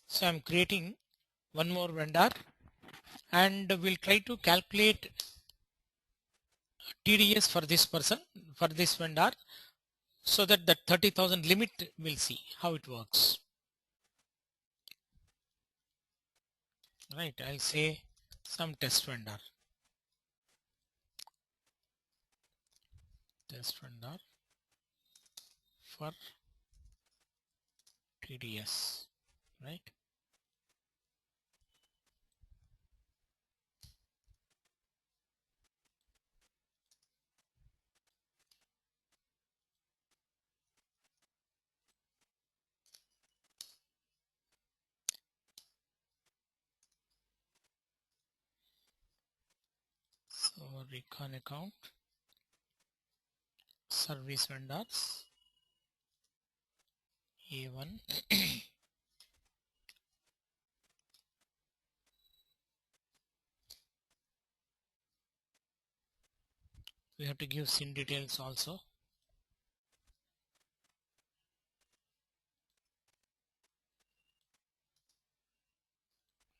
So I'm creating one more vendor and we'll try to calculate TDS for this person, for this vendor, so that the 30,000 limit we'll see how it works. Right, I'll say some test vendor for TDS, right? So recon account, service vendors, A1. We have to give SIN details also.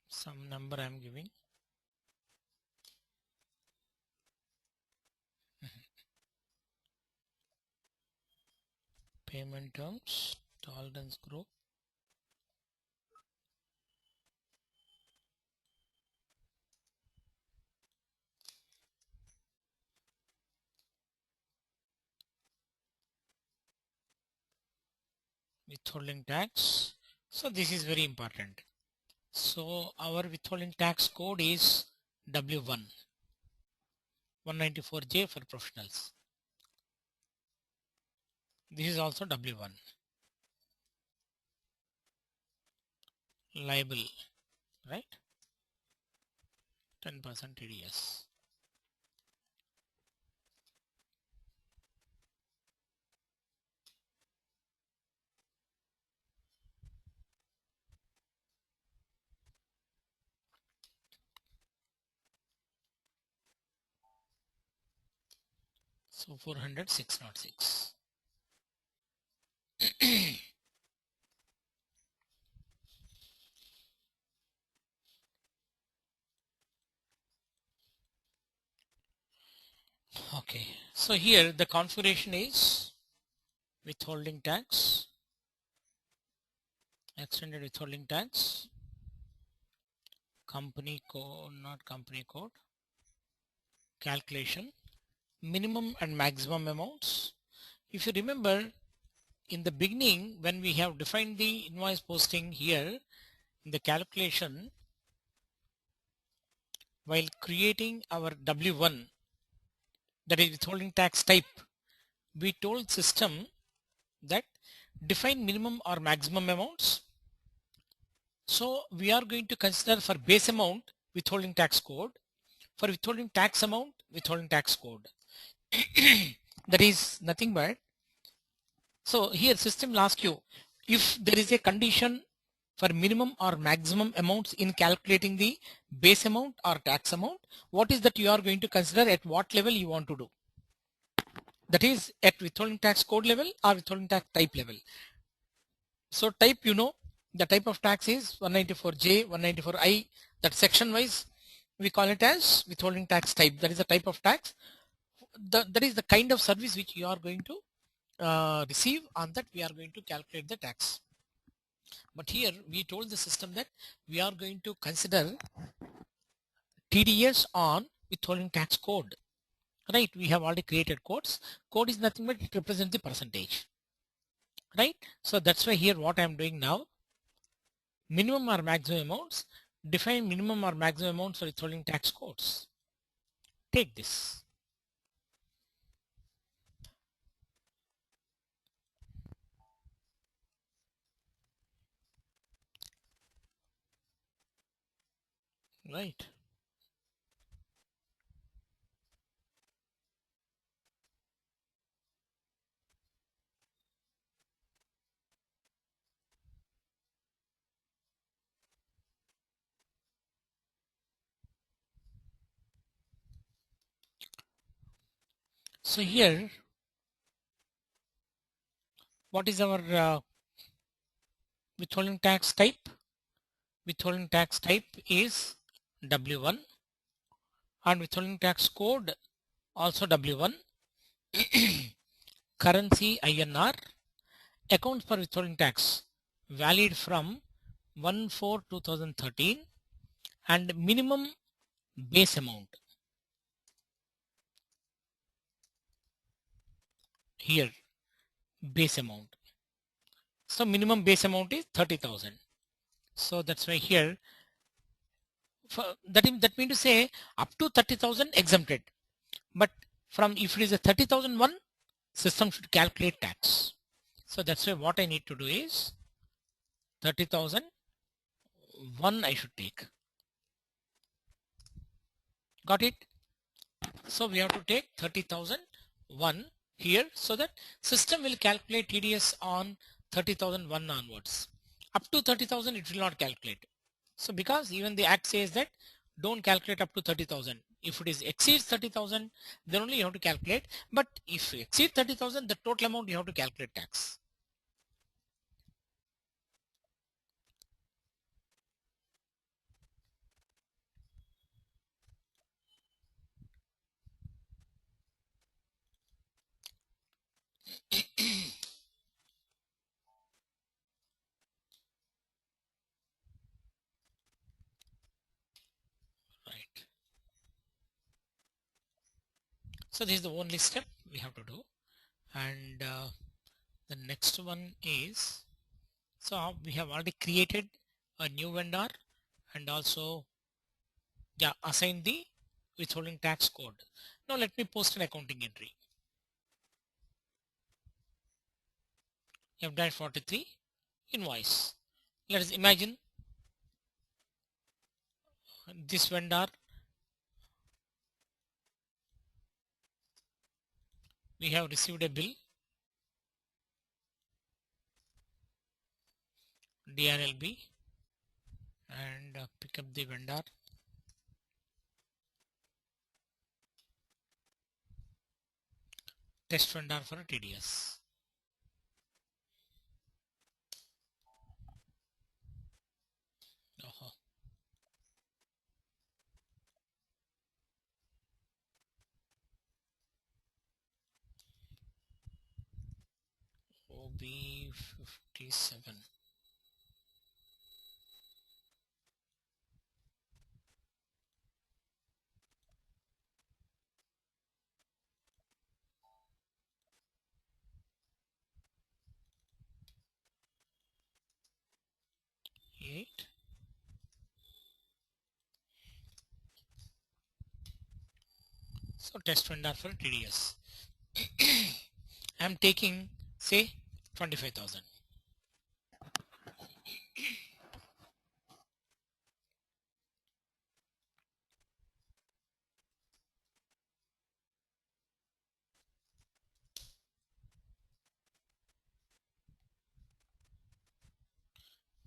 Some number I'm giving. Payment terms, tolerance group. Withholding tax. So this is very important. So our withholding tax code is W1, 194J for professionals. This is also W1. Liable, right? 10% TDS. So 400, 606. Okay, so here the configuration is withholding tax, extended withholding tax, company code, not company code, calculation, minimum and maximum amounts. If you remember in the beginning when we have defined the invoice posting here in the calculation, while creating our W1, that is withholding tax type, we told system that define minimum or maximum amounts. So we are going to consider for base amount withholding tax code, for withholding tax amount withholding tax code. That is nothing but, so here system will ask you if there is a condition for minimum or maximum amounts in calculating the base amount or tax amount, what is that you are going to consider, at what level you want to do, that is at withholding tax code level or withholding tax type level. So type, you know, the type of tax is 194J, 194I, that section wise we call it as withholding tax type. That is the type of tax, that is the kind of service which you are going to receive, on that we are going to calculate the tax. But here we told the system that we are going to consider TDS on withholding tax code, right? We have already created codes. Code is nothing but it represents the percentage, right? So that's why here what I am doing now, minimum or maximum amounts, define minimum or maximum amounts for withholding tax codes. Take this. Right. So here, what is our Withholding tax type. Withholding tax type is W1 and withholding tax code also W1. Currency INR. Accounts for withholding tax valid from 1/4/2013 and minimum base amount. Here base amount. So minimum base amount is 30,000. So that's why here that means to say up to 30,000 exempted. But from if it is a 30,001, system should calculate tax. So that's why what I need to do is 30,001 I should take. Got it? So we have to take 30,001 here so that system will calculate TDS on 30,001 onwards. Up to 30,000 it will not calculate. So because even the act says that don't calculate up to 30,000. If it is exceeds 30,000 then only you have to calculate. But if you exceed 30,000 the total amount you have to calculate tax. Right. So this is the only step we have to do. And the next one is, so we have already created a new vendor and also assign the withholding tax code. Now let me post an accounting entry. You have done 43 invoice. Let us imagine this vendor, we have received a bill DRLB and pick up the vendor. Test vendor for TDS. OB57. Eight. So test vendor for TDS. I am taking say 25,000.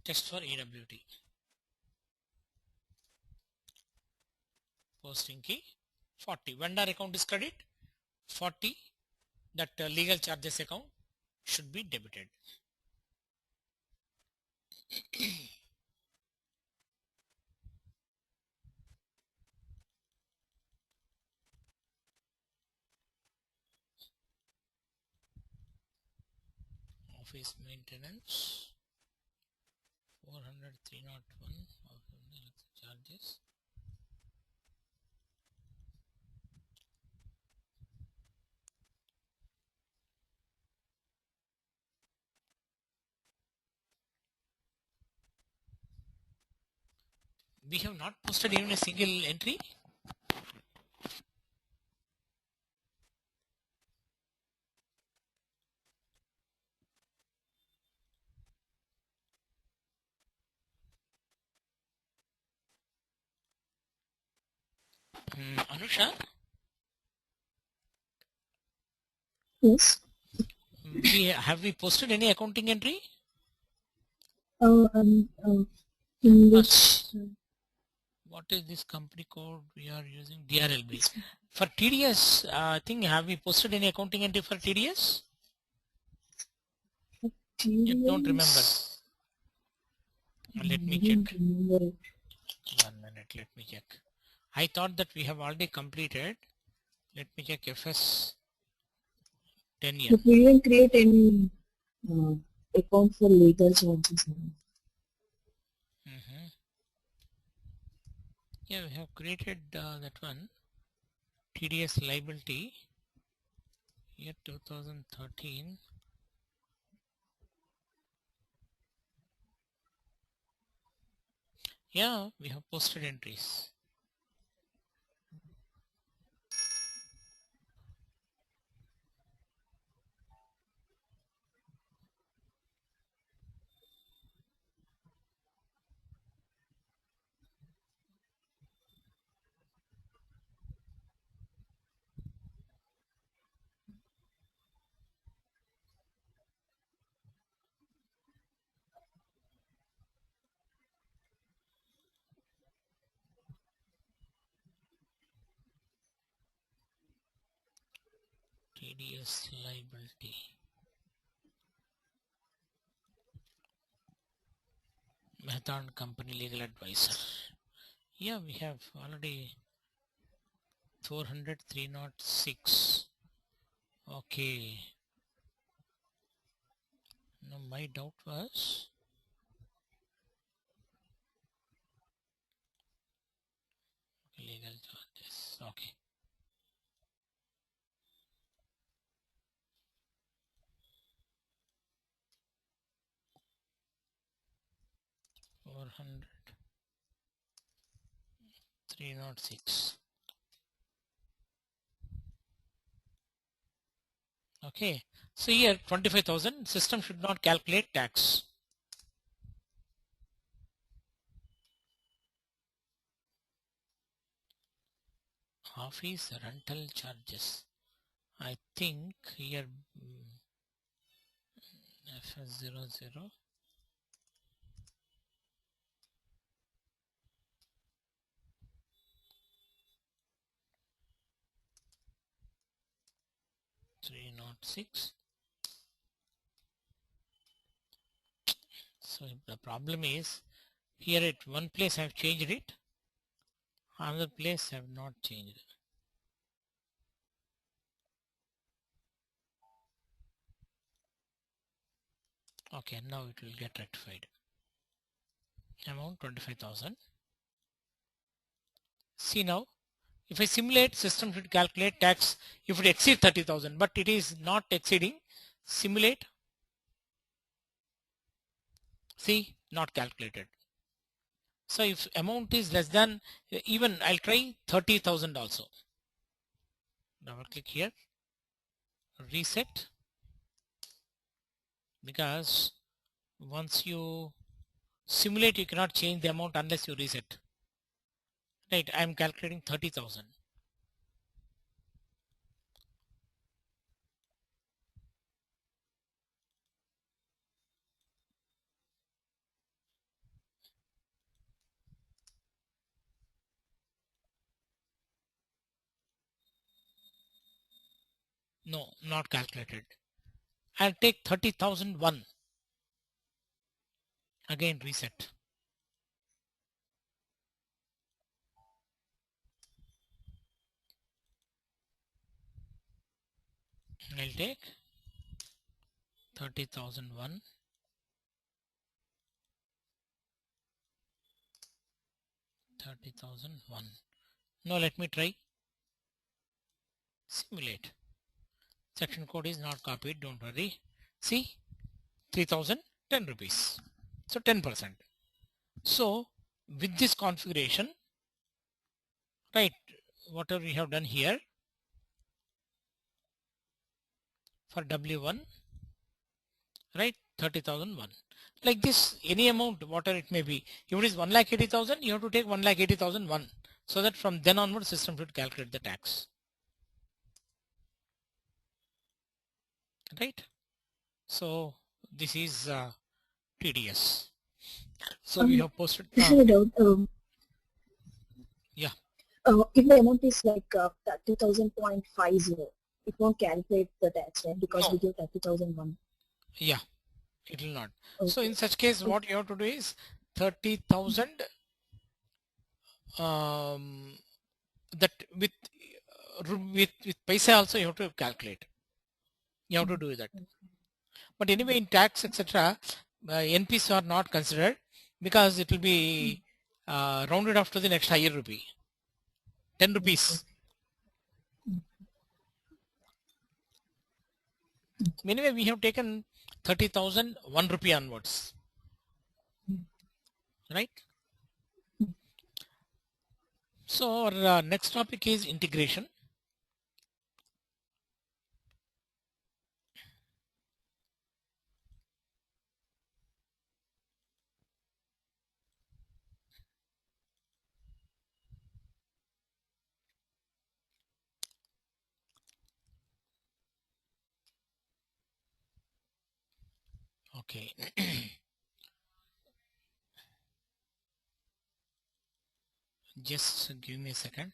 Test for AWT. Posting key 40. Vendor account is credit. 40 that legal charges account should be debited. Office maintenance 400 301 charges. We have not posted even a single entry. Anusha, Yes. have we posted any accounting entry? In which? What is this company code we are using? DRLB. For TDS, I think have we posted any accounting entry for TDS? You don't remember. Let me I check. don't remember it. 1 minute, let me check. I thought that we have already completed. Let me check FS 10N. But we didn't create any uh, account for legal charges. Yeah, we have created that one. TDS liability year 2013. Yeah, we have posted entries. TDS liability. Method company legal advisor. Yeah, we have already 400 306. Okay. Now my doubt was legal charges. Okay. Four hundred 306. Okay. So here 25,000 system should not calculate tax. Office rental charges. I think here FS00 306. So the problem is here at one place I have changed it, another place I have not changed it. Okay, now it will get rectified. Amount 25,000. See now, if I simulate, system should calculate tax if it exceeds 30,000, but it is not exceeding. Simulate. See, not calculated. So if amount is less than, even I'll try 30,000 also. Double click here, reset, because once you simulate, you cannot change the amount unless you reset. Right, I am calculating 30,000. No, not calculated. I'll take 30,001. Again reset. I'll take 30,001. 30,001. Now let me try simulate. Section code is not copied, don't worry. See, 3,010 rupees. So 10%. So with this configuration, right, whatever we have done here for W1, right, 30,001. Like this, any amount, whatever it may be. If it is 1,80,000, you have to take 1,80,001. So that from then onward, system should calculate the tax. Right? So this is TDS. So we have posted. I have a doubt. Yeah. If the amount is like 30,000.50, it won't calculate the tax, right? Because No. we give 30,001. Yeah, it will not. Okay. So in such case, what you have to do is 30,000 that with paisa also you have to calculate. You have to do that. But anyway, in tax etc., NPs are not considered because it will be rounded off to the next higher rupee, 10 rupees. Anyway, we have taken 30,000 1 rupee onwards, right? So our next topic is integration. Okay. Just give me a second.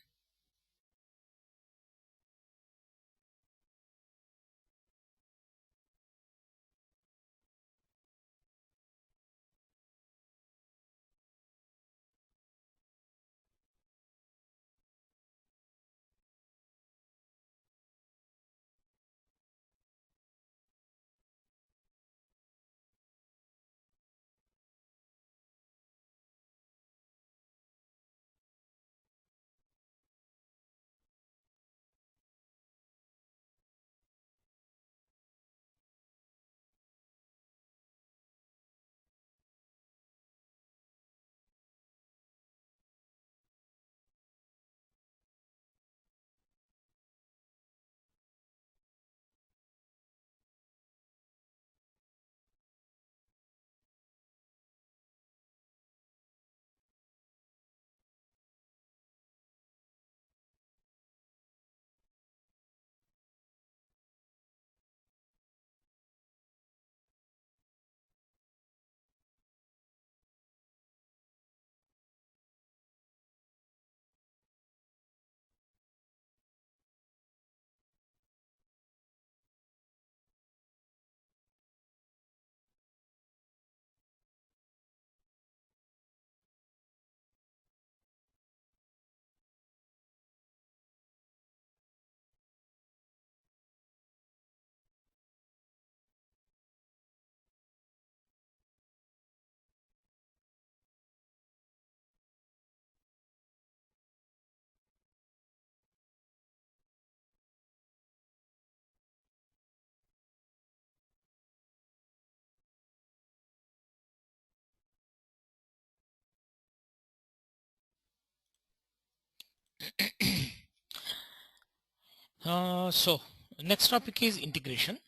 So next topic is integration.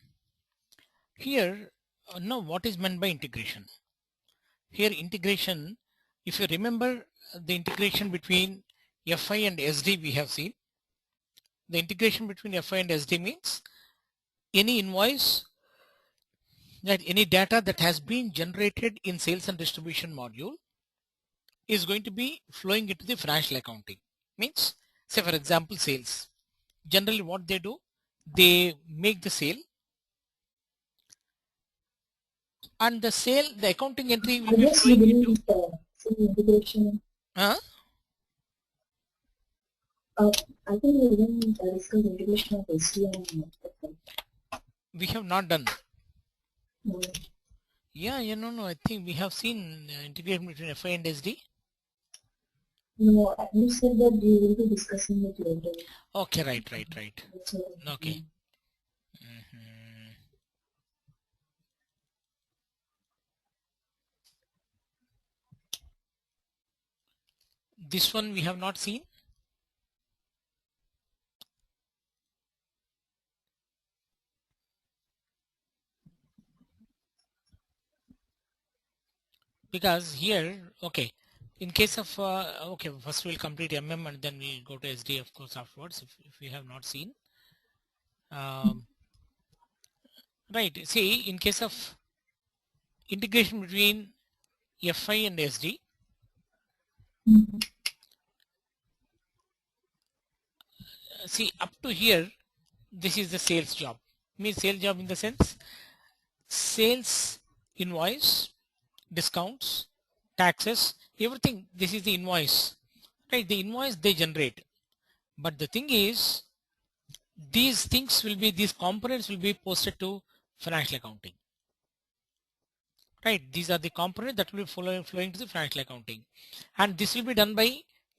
Here, now what is meant by integration? Here integration, if you remember the integration between FI and SD we have seen. The integration between FI and SD means any invoice, that any data that has been generated in sales and distribution module is going to be flowing into the financial accounting. Means, say for example, sales. Generally what they do, they make the sale, and the sale, the accounting entry will I be guess we flowing into didn't see integration. uh, Uh, I think we didn't discuss integration of SDM. we have not done. No, Yeah, no, I think we have seen integration between FI and SD. no, you said that you will be discussing it later. Okay, right. That's what I Okay. mean. This one we have not seen. Because here, okay, in case of, okay, first we'll complete MM and then we'll go to SD, of course, afterwards, if we have not seen. Right, see, in case of integration between FI and SD, see, up to here, this is the sales job. Means sales job in the sense, sales invoice, discounts, taxes, everything. This is the invoice, right? The invoice they generate. But the thing is, these things will be, these components will be posted to financial accounting, right? These are the components that will be flowing to the financial accounting, and this will be done by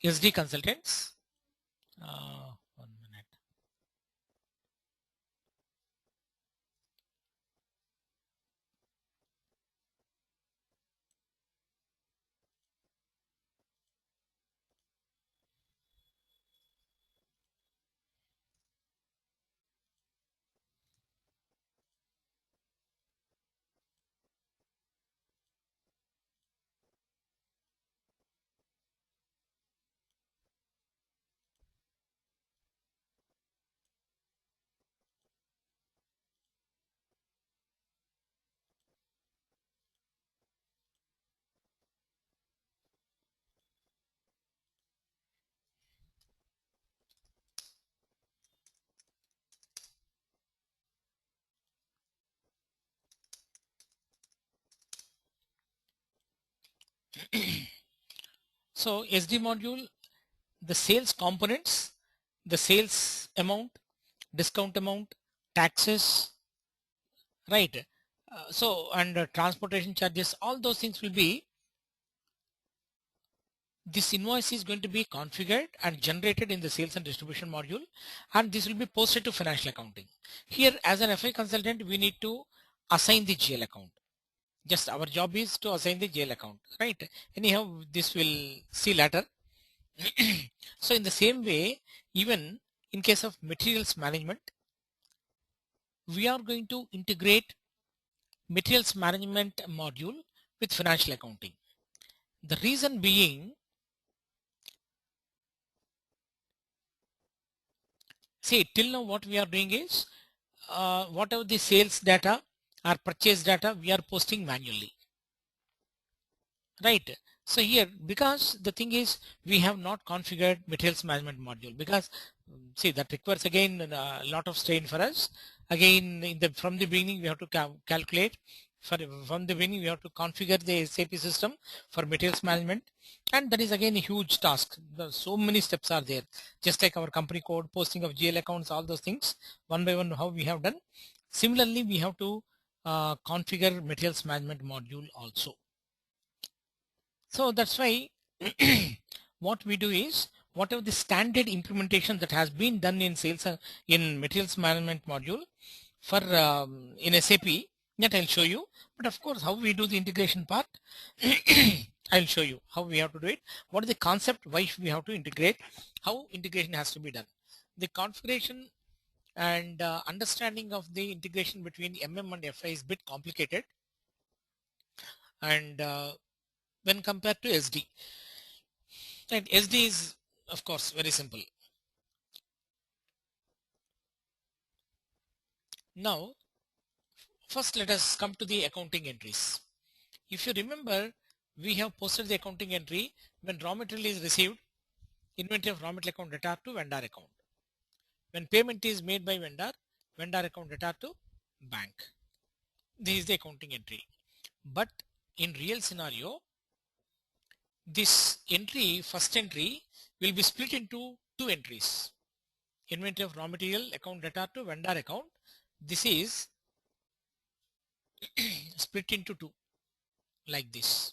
SD consultants. 1 minute. So SD module, the sales components, the sales amount, discount amount, taxes, right? And transportation charges, all those things will be, this invoice is going to be configured and generated in the sales and distribution module, and this will be posted to financial accounting. Here, as an FI consultant, we need to assign the GL account. Just our job is to assign the GL account, right? Anyhow, this will see later. So in the same way, even in case of materials management, we are going to integrate materials management module with financial accounting. The reason being, see, till now what we are doing is, whatever the sales data or purchase data, we are posting manually, right? So here, because the thing is, we have not configured materials management module, because see, that requires again a lot of strain for us. Again, from the beginning we have to calculate, from the beginning we have to configure the SAP system for materials management, and that is again a huge task. So many steps are there, just like our company code, posting of GL accounts, all those things one by one how we have done. Similarly, we have to configure materials management module also. So that's why what we do is, whatever the standard implementation that has been done in sales in materials management module for in SAP, that I'll show you. But of course, how we do the integration part, I'll show you how we have to do it. What is the concept? Why we have to integrate? How integration has to be done? The configuration and understanding of the integration between MM and FI is a bit complicated, and when compared to SD. And SD is, of course, very simple. Now, first let us come to the accounting entries. If you remember, we have posted the accounting entry when raw material is received, inventory of raw material account data to vendor account. When payment is made by vendor, vendor account data to bank. This is the accounting entry. But in real scenario, this entry, first entry, will be split into two entries. Inventory of raw material account data to vendor account. This is split into two, like this.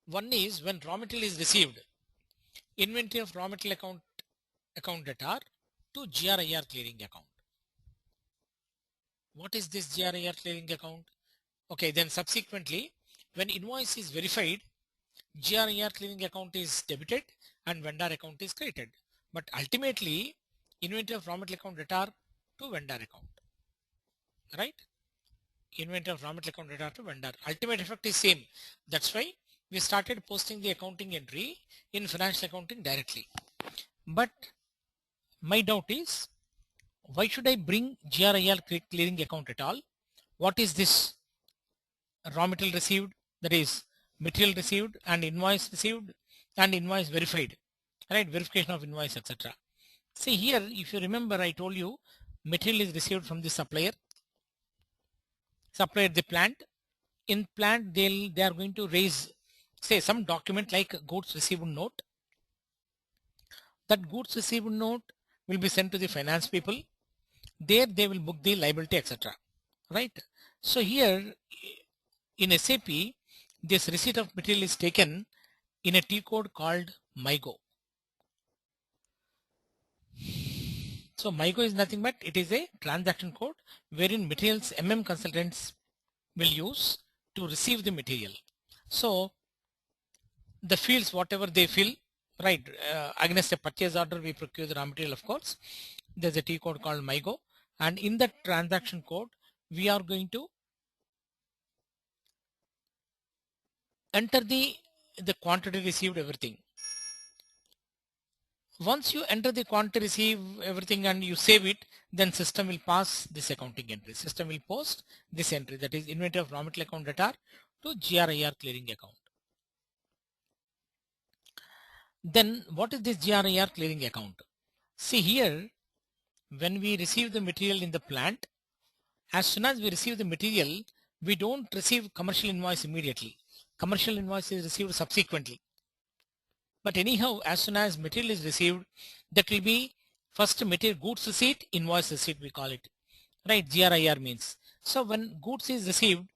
One is when raw material is received, inventory of raw material account data to GRIR clearing account. What is this GRIR clearing account? Okay, then subsequently, when invoice is verified, GRIR clearing account is debited and vendor account is credited. But ultimately, inventory of raw material account data to vendor account, right? Inventory of raw material account data to vendor. Ultimate effect is same. That's why we started posting the accounting entry in financial accounting directly. But my doubt is, why should I bring GRIR clearing account at all? What is this raw material received? That is material received and invoice received and invoice verified, right? Verification of invoice, etc. See here, if you remember, I told you material is received from the supplier the plant, in plant they are going to raise, say, some document like goods received note. That goods received note will be sent to the finance people. There they will book the liability, etc. Right? So here in SAP, this receipt of material is taken in a T code called MIGO. So MIGO is nothing but it is a transaction code wherein materials consultants will use to receive the material. So the fields whatever they fill, right, against a purchase order we procure the raw material, of course. There's a T code called MIGO, and in that transaction code we are going to enter the quantity received, everything. Once you enter the quantity receive everything and you save it, then system will pass this accounting entry. System will post this entry, that is inventory of raw material account data, to GRIR clearing account. Then what is this GRIR clearing account? See here, when we receive the material in the plant, as soon as we receive the material, we don't receive commercial invoice immediately. Commercial invoice is received subsequently. But anyhow, as soon as material is received, that will be first material goods receipt, invoice receipt we call it, right? GRIR means. So when goods is received,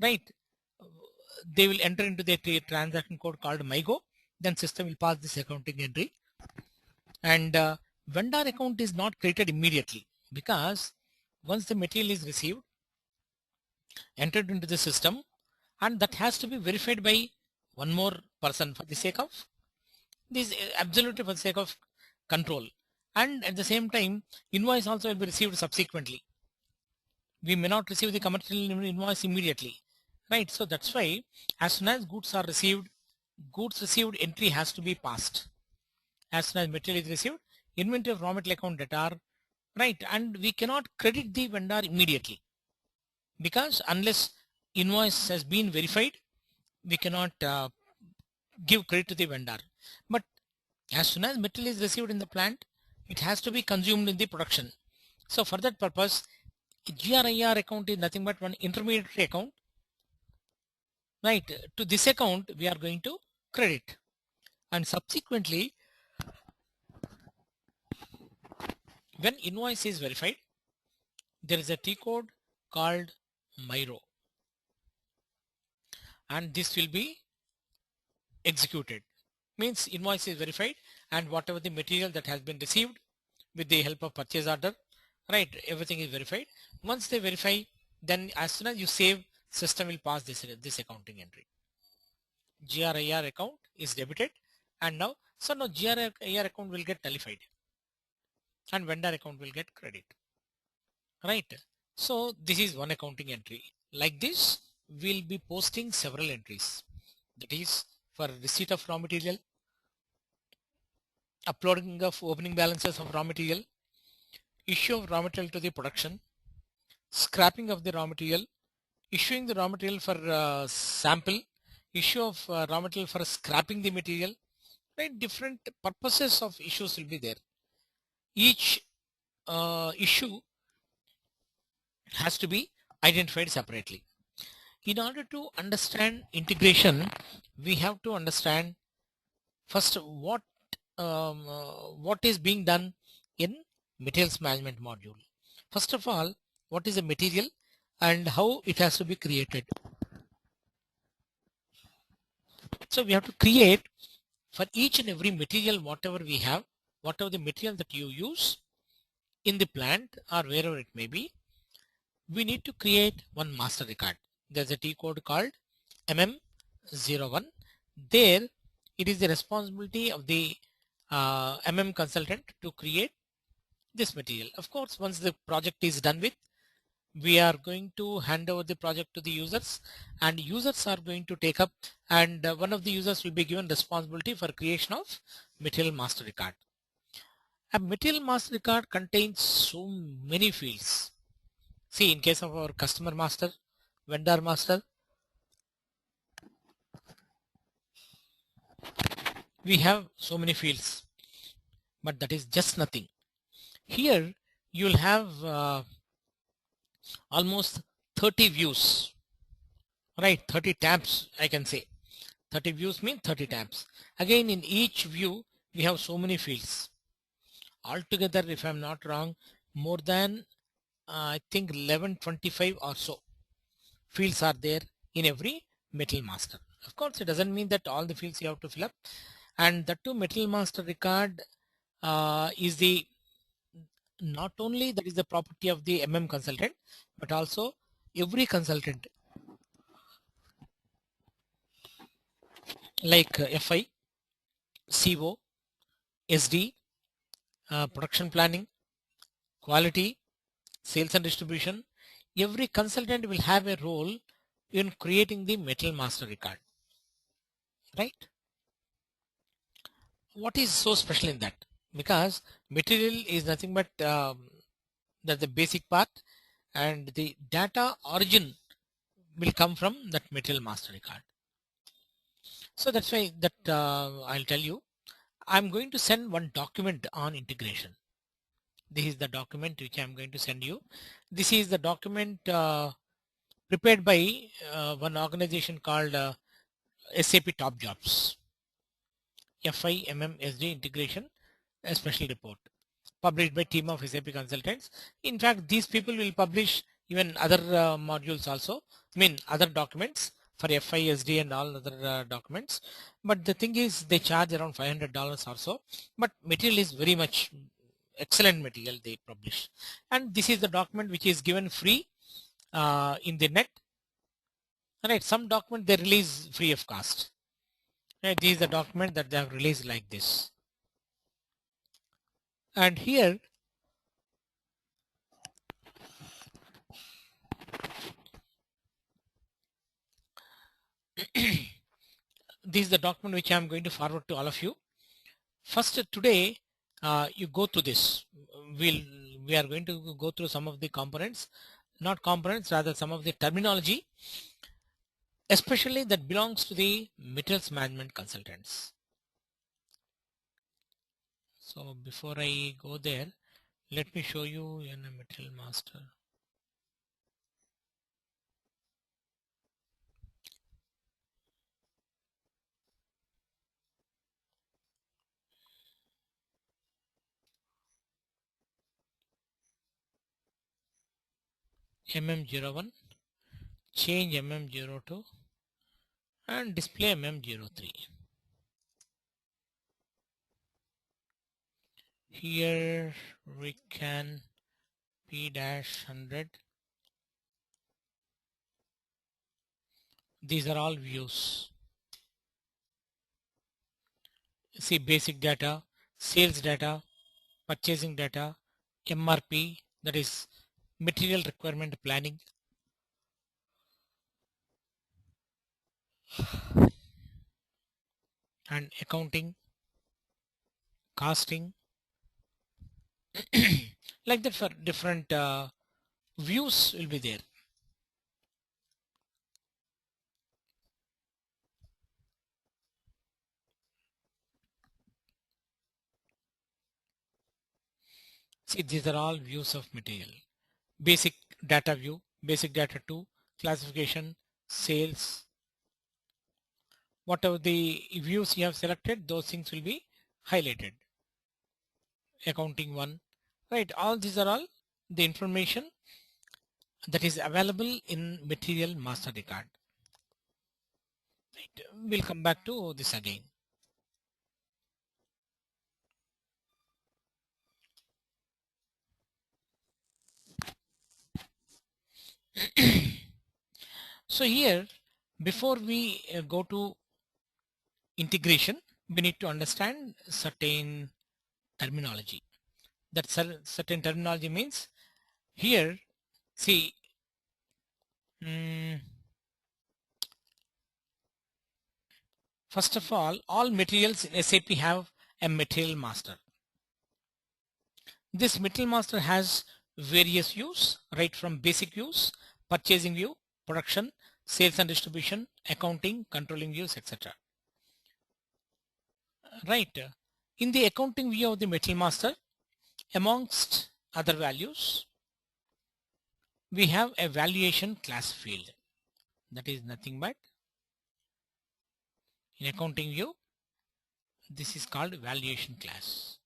right, they will enter into the transaction code called MIGO. Then system will pass this accounting entry, and vendor account is not created immediately, because once the material is received, entered into the system, and that has to be verified by one more person for the sake of this, absolutely for the sake of control. And at the same time, invoice also will be received subsequently. We may not receive the commercial invoice immediately, right? So that's why as soon as goods are received, goods received entry has to be passed. As soon as material is received, inventory of raw material account data, right? And we cannot credit the vendor immediately, because unless invoice has been verified, we cannot give credit to the vendor. But as soon as material is received in the plant, it has to be consumed in the production. So for that purpose, GRIR account is nothing but one intermediary account, right? To this account we are going to credit, and subsequently when invoice is verified, there is a T code called MIRO, and this will be executed. Means invoice is verified, and whatever the material that has been received with the help of purchase order, right, everything is verified. Once they verify, then as soon as you save, system will pass this accounting entry. GRIR account is debited, and now GRIR account will get nullified and vendor account will get credit, right? So this is one accounting entry. Like this, we'll be posting several entries, that is for receipt of raw material, uploading of opening balances of raw material, issue of raw material to the production, scrapping of the raw material, issuing the raw material for sample, issue of raw material for scrapping the material, right? Different purposes of issues will be there. Each issue has to be identified separately. In order to understand integration, we have to understand first what is being done in materials management module. First of all, what is a material and how it has to be created. So we have to create for each and every material, whatever we have, whatever the material that you use in the plant or wherever it may be, we need to create one master record. There's a T code called MM01. There it is the responsibility of the consultant to create this material. Of course, once the project is done with, we are going to hand over the project to the users, and users are going to take up, and one of the users will be given responsibility for creation of material master record. A material master record contains so many fields. See, in case of our customer master, vendor master, we have so many fields, but that is just nothing. Here you'll have almost 30 views right? 30 tabs, I can say. 30 views mean 30 tabs. Again, in each view, we have so many fields. Altogether, if I'm not wrong, more than I think 1125 or so fields are there in every Metal Master. Of course, it doesn't mean that all the fields you have to fill up. And that too, Metal Master record is the not only that is the property of the consultant, but also every consultant like FI, CO, SD, production planning, quality, sales and distribution. Every consultant will have a role in creating the Metal Master record, right? What is so special in that? Because material is nothing but that's the basic part, and the data origin will come from that Metal Master record. So that's why that I'll tell you, I'm going to send one document on integration. This is the document which I'm going to send you. This is the document prepared by one organization called SAP Top Jobs. FIMMSD integration, a special report published by team of SAP consultants. In fact, these people will publish even other modules also, I mean other documents for FISD and all other documents. But the thing is they charge around $500 or so, but material is very much excellent material they publish. And this is the document which is given free in the net. Right, some document they release free of cost. Right, this is the document that they have released like this. And here this is the document which I'm going to forward to all of you. First today you go to this. We are going to go through some of the components, not components, rather some of the terminology, especially that belongs to the materials management consultants. So before I go there, let me show you in a material master. MM01, change MM02 and display MM03. Here we can P-100. These are all views. See basic data, sales data, purchasing data, MRP, that is material requirement planning, and accounting, costing, like that for different views will be there. See, these are all views of material. Basic data view, basic data 2, classification, sales, whatever the views you have selected, those things will be highlighted. Accounting 1, right? All these are all the information that is available in material master record. Right. We'll come back to this again. So here, before we go to integration, we need to understand certain terminology. That certain terminology means here, see, first of all materials in SAP have a material master. This material master has various views, right from basic views, purchasing view, production, sales and distribution, accounting, controlling views, etc. Right. In the accounting view of the material master, amongst other values, we have a valuation class field. that is nothing but in accounting view, this is called valuation class.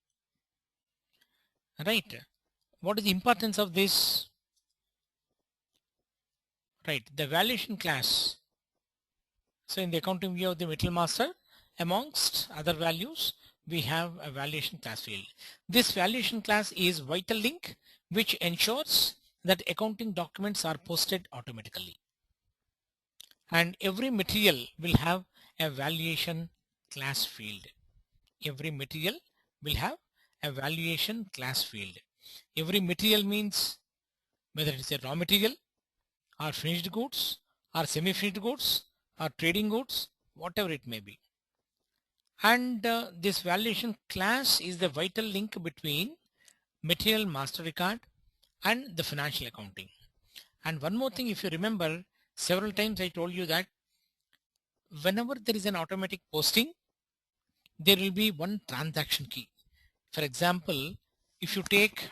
Right. What is the importance of this? Right. The valuation class. So in the accounting view of the material master, amongst other values, we have a valuation class field. This valuation class is vital link which ensures that accounting documents are posted automatically. And every material will have a valuation class field. Every material will have a valuation class field. Every material means whether it is a raw material or finished goods or semi-finished goods or trading goods, whatever it may be. And this valuation class is the vital link between material master record and the financial accounting. And one more thing, if you remember, several times I told you that whenever there is an automatic posting, there will be one transaction key. For example, if you take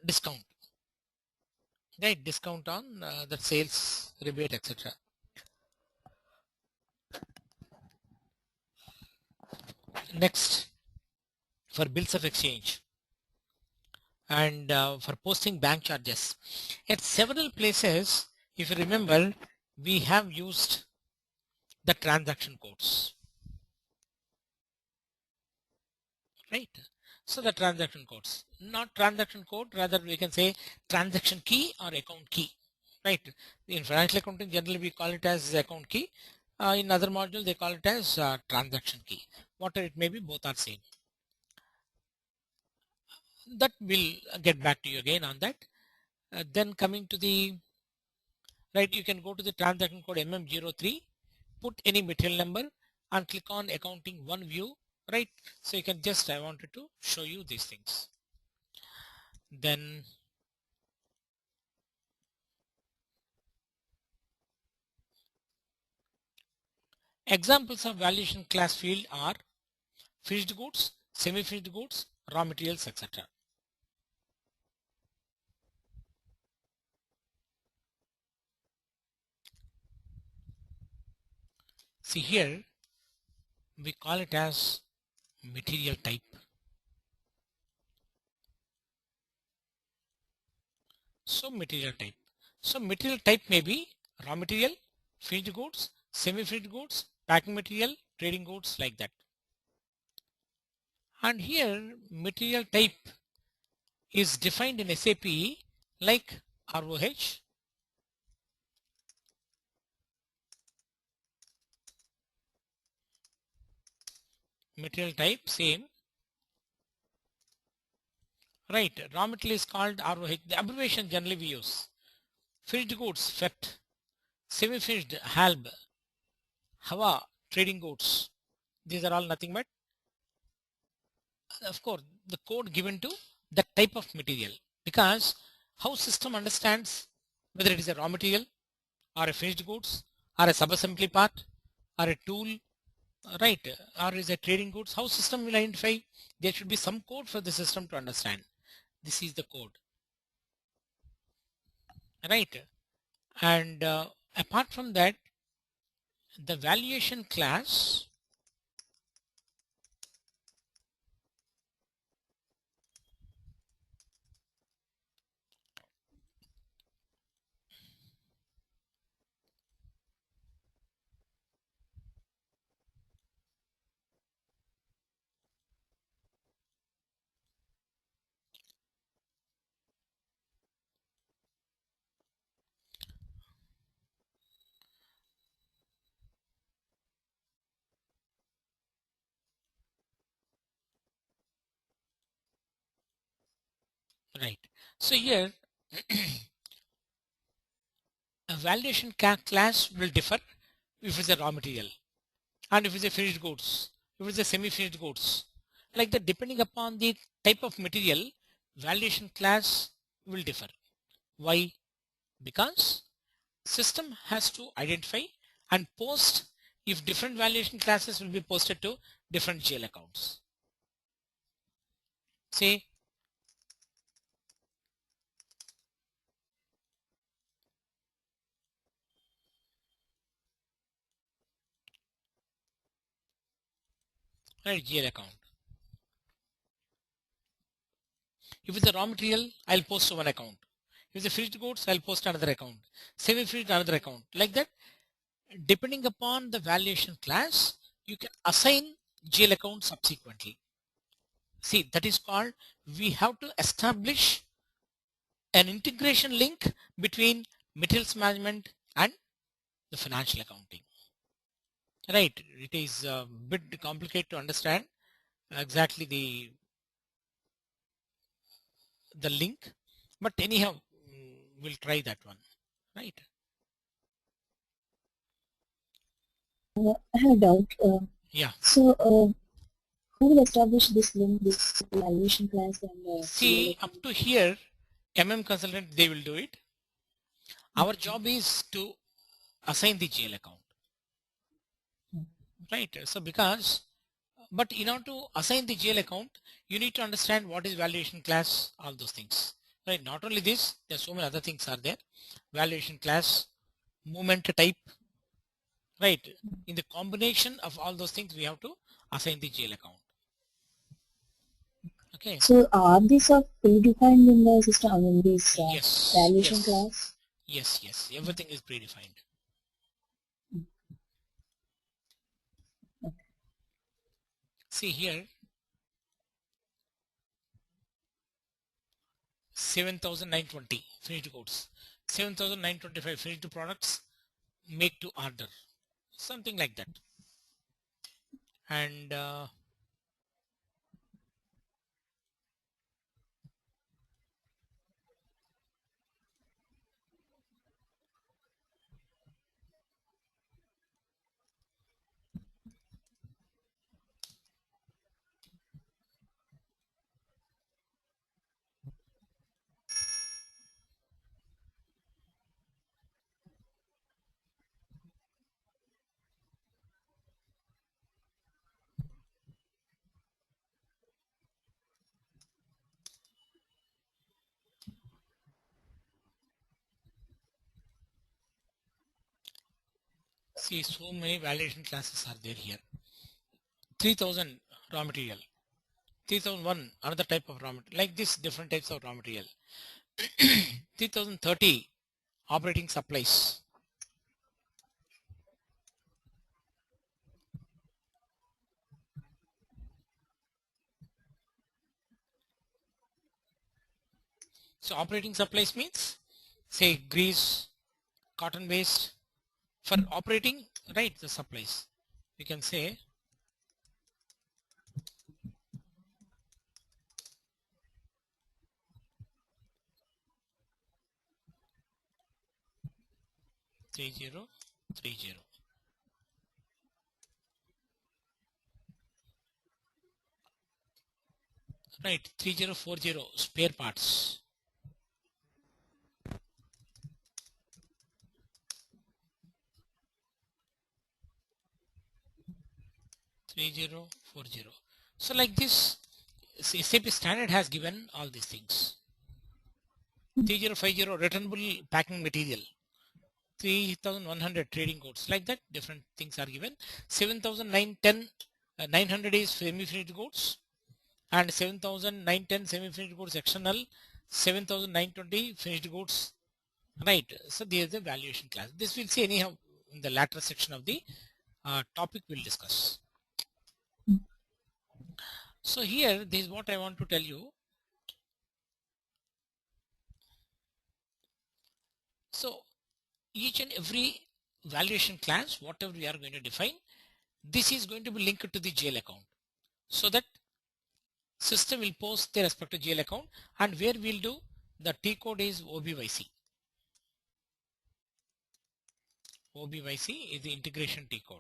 discount, right, discount on the sales rebate, etc. Next, for bills of exchange and for posting bank charges, at several places, if you remember, we have used the transaction codes, right? So the transaction codes, not transaction code, rather we can say transaction key or account key, right? In financial accounting, generally we call it as account key. In other modules, they call it as transaction key. Whatever it may be, both are same. That will get back to you again on that. Then coming to the right, you can go to the transaction code MM03, put any material number and click on accounting one view, right? So you can just, I wanted to show you these things. Then examples of valuation class field are finished goods, semi-finished goods, raw materials, etc. See here, we call it as material type. So material type. So material type may be raw material, finished goods, semi-finished goods, packing material, trading goods, like that. And here material type is defined in SAP like ROH, material type same, right? Raw material is called ROH, the abbreviation generally we use. Finished goods FET, semi-finished HALB, HAVA, trading goods. These are all nothing but, of course, the code given to the type of material, because how system understands whether it is a raw material or a finished goods or a sub-assembly part or a tool, right, or is a trading goods, how system will identify? There should be some code for the system to understand. This is the code, right? And apart from that, the valuation class, right? So here a valuation class will differ if it's a raw material and if it's a finished goods, if it's a semi-finished goods, like that. Depending upon the type of material, valuation class will differ. Why? Because system has to identify and post if different valuation classes will be posted to different GL accounts. Say right? GL account. If it's a raw material, I'll post to one account. If it's a finished goods, I'll post another account. Semi-finished another account. Like that, depending upon the valuation class, you can assign GL account subsequently. See, that is called, we have to establish an integration link between materials management and the financial accounting. Right, it is a bit complicated to understand exactly the link, but anyhow, we'll try that one, right? I have a doubt. Yeah. So, who will establish this link, this valuation class and See, up to here, consultant, they will do it. Our job is to assign the GL account, right? So because, but in order to assign the GL account, you need to understand what is valuation class, all those things, right? Not only this, there's so many other things are there. Valuation class, movement type, right? In the combination of all those things, we have to assign the GL account. Okay. So are these are predefined in the system? I mean, these Yes. valuation Yes. class? Yes. Yes. Everything is predefined. See here, 7,920 finished goods, 7,925 finished products, make to order, something like that. And see, so many validation classes are there here. 3,000 raw material, 3,001 another type of raw material, like this different types of raw material. 3,030 operating supplies. So operating supplies means, say, grease, cotton waste, for operating, right, the supplies. We can say 3030, right? 3040 spare parts, 3040. So like this, SAP standard has given all these things. 3050 returnable packing material, 3,100 trading codes, like that different things are given. 7,910 900 is semi-finished goods, and 7,910 semi-finished goods external, 7,920 finished goods, right? So there is the valuation class. This we'll see anyhow in the latter section of the topic we'll discuss. So here, this is what I want to tell you. So each and every valuation class, whatever we are going to define, this is going to be linked to the GL account, so that system will post their respective GL account, and where we'll do the T code is OBYC. OBYC is the integration T code.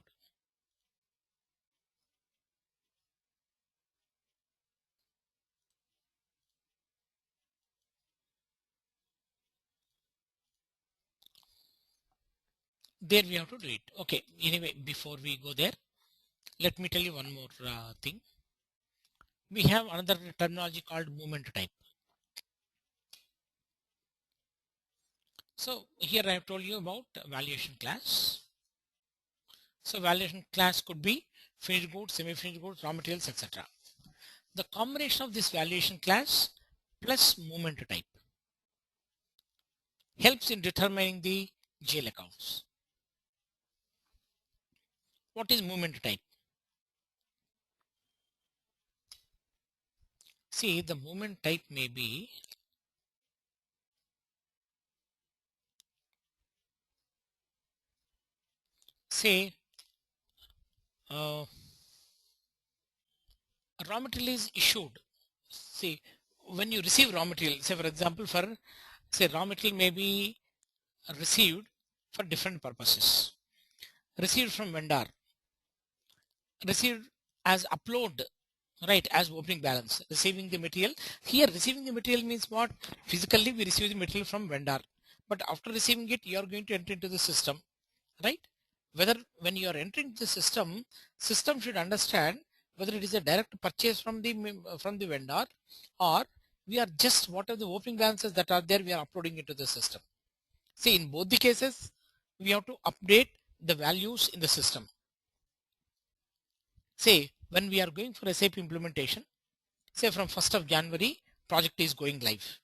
There we have to do it. Okay, anyway, before we go there, let me tell you one more thing. We have another terminology called movement type. So here I have told you about valuation class. So valuation class could be finished goods, semi-finished goods, raw materials, etc. The combination of this valuation class plus movement type helps in determining the GL accounts. What is movement type? See, the movement type may be say raw material is issued. See, when you receive raw material, say for example, for say raw material may be received for different purposes. Received from vendor, received as upload, right, as opening balance, receiving the material. Here receiving the material means what? Physically we receive the material from vendor, but after receiving it you are going to enter into the system, right? Whether when you are entering the system should understand whether it is a direct purchase from the vendor, or we are just what are the opening balances that are there we are uploading into the system. See, in both the cases we have to update the values in the system. Say when we are going for SAP implementation, say from 1st of January project is going live.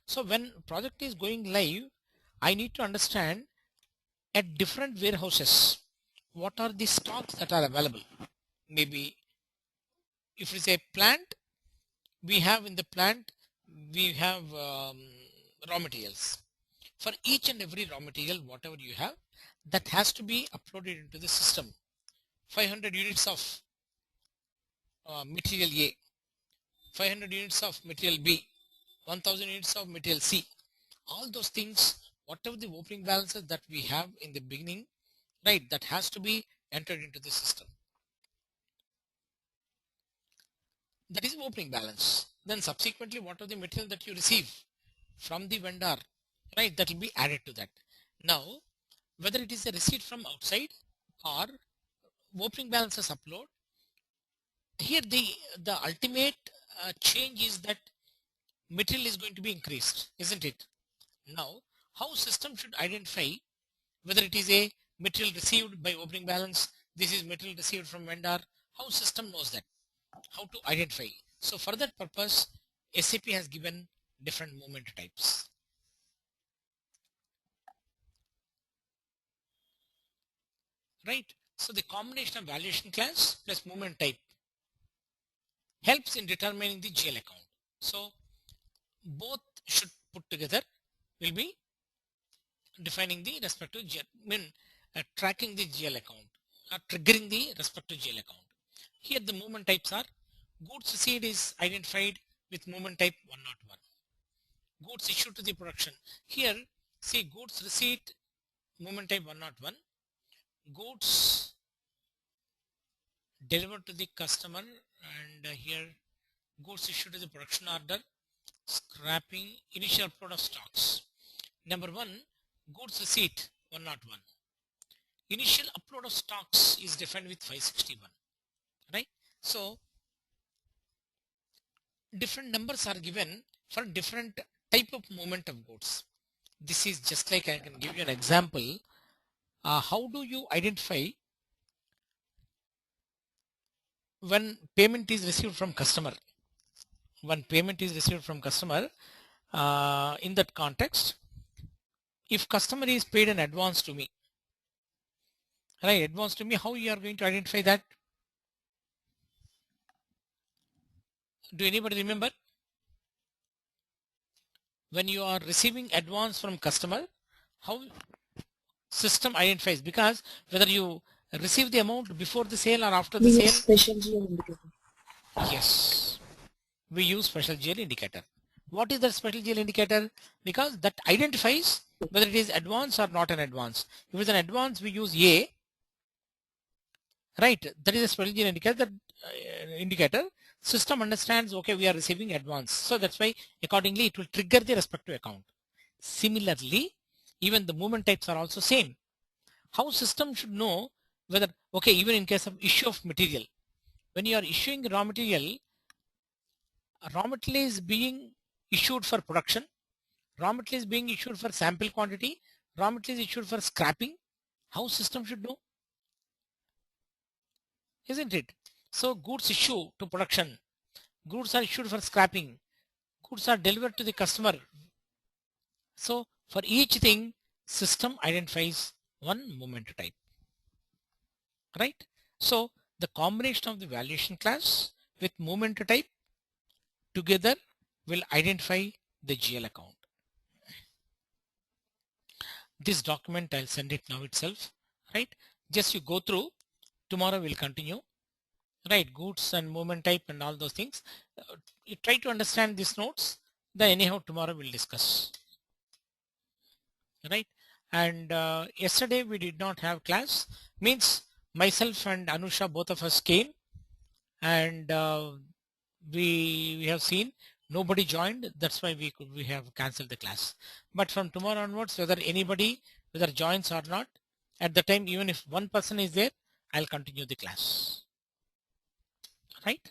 So when project is going live, I need to understand at different warehouses what are the stocks that are available. Maybe if it's a plant, we have in the plant we have raw materials. For each and every raw material whatever you have, that has to be uploaded into the system. 500 units of material A, 500 units of material B, 1000 units of material C. All those things, whatever the opening balances that we have in the beginning, right, that has to be entered into the system. That is opening balance. Then subsequently what are the material that you receive from the vendor, right, that will be added to that. Now whether it is a receipt from outside or opening balances upload, here the ultimate change is that material is going to be increased, isn't it? Now how system should identify whether it is a material received by opening balance, this is material received from vendor, how system knows that, how to identify. So for that purpose SAP has given different movement types, right? So the combination of valuation class plus movement type helps in determining the GL account. So both should put together will be defining the respective GL, tracking the GL account or triggering the respective GL account. Here the movement types are goods received is identified with movement type 101. Goods issued to the production. Here see goods receipt movement type 101. Goods delivered to the customer, and here goods issued to the production order, scrapping, initial upload of stocks. Number 1, goods receipt 101. Initial upload of stocks is defined with 561, right? So different numbers are given for different type of movement of goods. This is just like I can give you an example. How do you identify when payment is received from customer? When payment is received from customer, in that context, if customer is paid an advance to me, right, advance to me, how you are going to identify that? Do anybody remember? When you are receiving advance from customer, how system identifies? Because whether you receive the amount before the sale or after the We use sale, special GL indicator. yes, we use special GL indicator. What is the special GL indicator? Because that identifies whether it is advance or not an advance. If it's an advance, we use A, right? That is a special GL indicator. That indicator system understands, okay, we are receiving advance, so that's why accordingly it will trigger the respective account. Similarly, even the movement types are also same. How system should know whether, okay, even in case of issue of material, when you are issuing raw material is being issued for production, raw material is being issued for sample quantity, raw material is issued for scrapping. How system should know? isn't it? So goods issue to production, goods are issued for scrapping, goods are delivered to the customer. So for each thing, system identifies one movement type, right? So the combination of the valuation class with movement type together will identify the GL account. This document I'll send it now itself, right? Just you go through. Tomorrow we'll continue, right? Goods and movement type and all those things. You try to understand these notes. Then anyhow tomorrow we'll discuss, right? And yesterday we did not have class. Means myself and Anusha, both of us came, and we have seen nobody joined. That's why we have cancelled the class. But from tomorrow onwards, whether anybody whether joins or not, at the time even if one person is there, I'll continue the class, right?